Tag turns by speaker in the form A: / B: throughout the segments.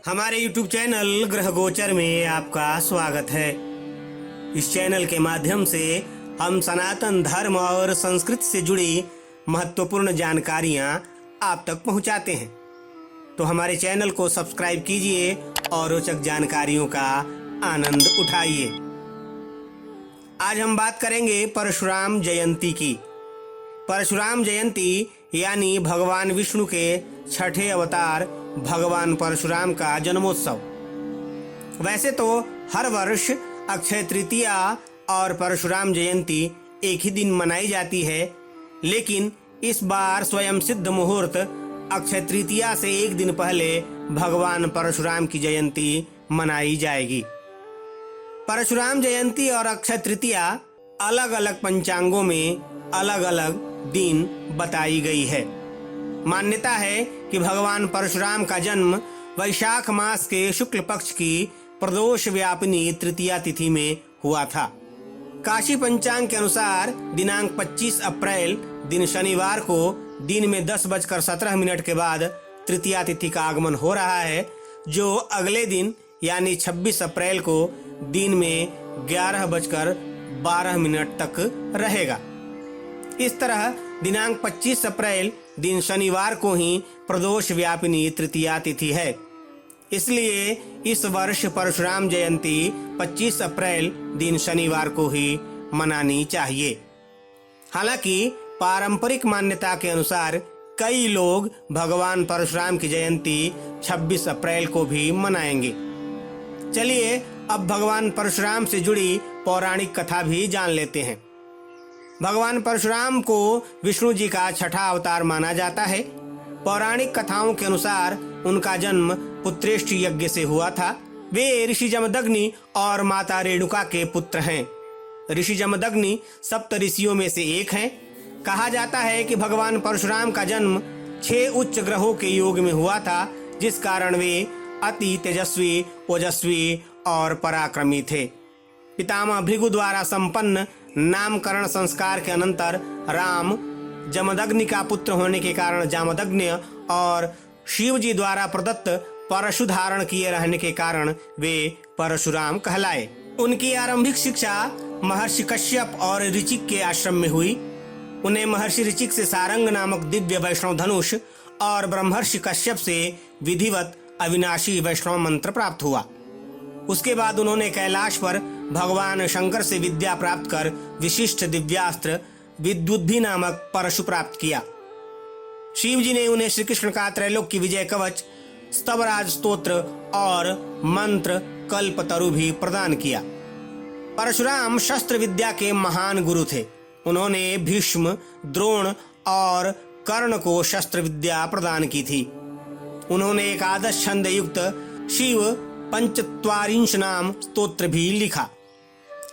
A: हमारे YouTube channel ग्रह गोचर में आपका स्वागत है। इस चैनल के माध्यम से हम सनातन धर्म और संस्कृति से जुड़ी महत्वपूर्ण जानकारियां आप तक पहुंचाते हैं, तो हमारे चैनल को सब्सक्राइब कीजिए और रोचक जानकारियों का आनंद उठाइए। आज हम बात करेंगे परशुराम जयंती की। परशुराम जयंती यानी भगवान विष्णु के छठे अवतार भगवान परशुराम का जन्मोत्सव। वैसे तो हर वर्ष अक्षय तृतीया और परशुराम जयंती एक ही दिन मनाई जाती है, लेकिन इस बार स्वयं सिद्ध मुहूर्त अक्षय तृतीया से एक दिन पहले भगवान परशुराम की जयंती मनाई जाएगी। परशुराम जयंती और अक्षय तृतीया अलग अलग पंचांगों में अलग अलग दिन बताई गई है। मान्यता है कि भगवान परशुराम का जन्म वैशाख मास के शुक्ल पक्ष की प्रदोष व्यापिनी तृतीया तिथि में हुआ था। काशी पंचांग के अनुसार दिनांक 25 अप्रैल दिन शनिवार को दिन में 10:17 के बाद तृतीया तिथि का आगमन हो रहा है, जो अगले दिन यानी 26 अप्रैल को दिन में 11:12 तक रहेगा। इस तरह दिनांक 25 अप्रैल दिन शनिवार को ही प्रदोष व्यापिनी तृतीया तिथि है। इसलिए इस वर्ष परशुराम जयंती 25 अप्रैल दिन शनिवार को ही मनानी चाहिए। हालांकि पारंपरिक मान्यता के अनुसार कई लोग भगवान परशुराम की जयंती 26 अप्रैल को भी मनाएंगे। चलिए अब भगवान परशुराम से जुड़ी पौराणिक कथा भी जान लेते हैं। भगवान परशुराम को विष्णु जी का छठा अवतार माना जाता है। पौराणिक कथाओं के अनुसार उनका जन्म पुत्रेष्ठ यज्ञ से हुआ था। वे ऋषि जमदग्नि और माता रेणुका के पुत्र हैं। ऋषि जमदग्नि सप्त ऋषियों में से एक हैं। कहा जाता है कि भगवान परशुराम का जन्म 6 उच्च ग्रहों के योग में हुआ था, जिस कारण वे अति तेजस्वी, ओजस्वी और पराक्रमी थे। पितामह भृगु द्वारा संपन्न नामकरण संस्कार के अनंतर राम जमदग्नि का पुत्र होने के कारण जामदग्नि और शिव जी द्वारा प्रदत्त परशु धारण किए रहने के कारण वे परशुराम कहलाए। उनकी आरंभिक शिक्षा महर्षि कश्यप और ऋचिक के आश्रम में हुई। उन्हें महर्षि ऋचिक से सारंग नामक दिव्य वैष्णव धनुष और ब्रह्मर्षि कश्यप से विधिवत अविनाशी वैष्णव मंत्र प्राप्त हुआ। उसके बाद उन्होंने कैलाश पर भगवान शंकर से विद्या प्राप्त कर विशिष्ट दिव्यास्त्र विद्युद्भि नामक परशु प्राप्त किया। शिव जी ने उन्हें श्री कृष्ण का त्रैलोक की विजय कवच, स्तवराज स्तोत्र और मंत्र कल्पतरु भी प्रदान किया। परशुराम शस्त्र विद्या के महान गुरु थे। उन्होंने भीष्म, द्रोण और कर्ण को शस्त्र विद्या प्रदान की थी। उन्होंने एकादश छंद युक्त शिव पंचत्वारिंश नाम स्तोत्र भी लिखा।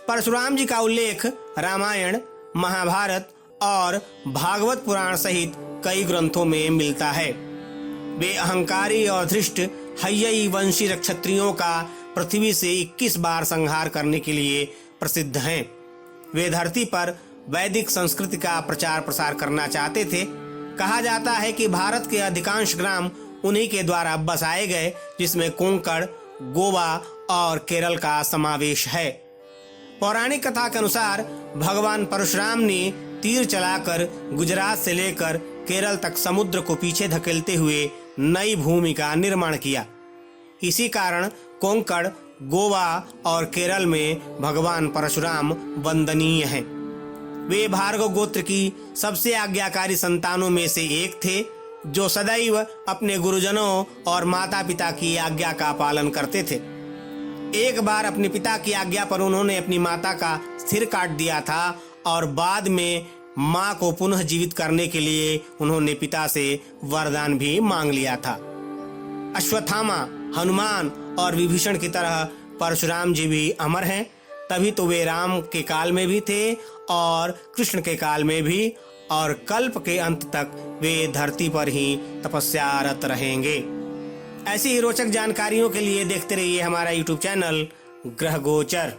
A: परशुराम जी का उल्लेख रामायण, महाभारत और भागवत पुराण सहित कई ग्रंथों में मिलता है। वे अहंकारी और धृष्ट हय्यई वंशी क्षत्रियों का पृथ्वी से 21 बार संहार करने के लिए प्रसिद्ध हैं। वे धरती पर वैदिक संस्कृति का प्रचार प्रसार करना चाहते थे। कहा जाता है कि भारत के अधिकांश ग्राम उन्हीं के द्वारा बसाए गए, जिसमें कोंकण, गोवा और केरल का समावेश है। पौराणिक कथा के अनुसार भगवान परशुराम ने तीर चलाकर गुजरात से लेकर केरल तक समुद्र को पीछे धकेलते हुए नई भूमि का निर्माण किया। इसी कारण कोंकण, गोवा और केरल में भगवान परशुराम वंदनीय हैं। वे भार्गव गोत्र की सबसे आज्ञाकारी संतानों में से एक थे, जो सदैव अपने गुरुजनों और माता पिता की आज्ञा का पालन करते थे। एक बार अपने पिता की आज्ञा पर उन्होंने अपनी माता का सिर काट दिया था और बाद में मां को पुनः जीवित करने के लिए उन्होंने पिता से वरदान भी मांग लिया था। अश्वत्थामा, हनुमान और विभीषण की तरह परशुराम जी भी अमर हैं। तभी तो वे राम के काल में भी थे और कृष्ण के काल में भी, और कल्प के अंत तक वे धरती पर ही तपस्यारत रहेंगे। ऐसी ही रोचक जानकारियों के लिए देखते रहिए हमारा YouTube चैनल ग्रह गोचर।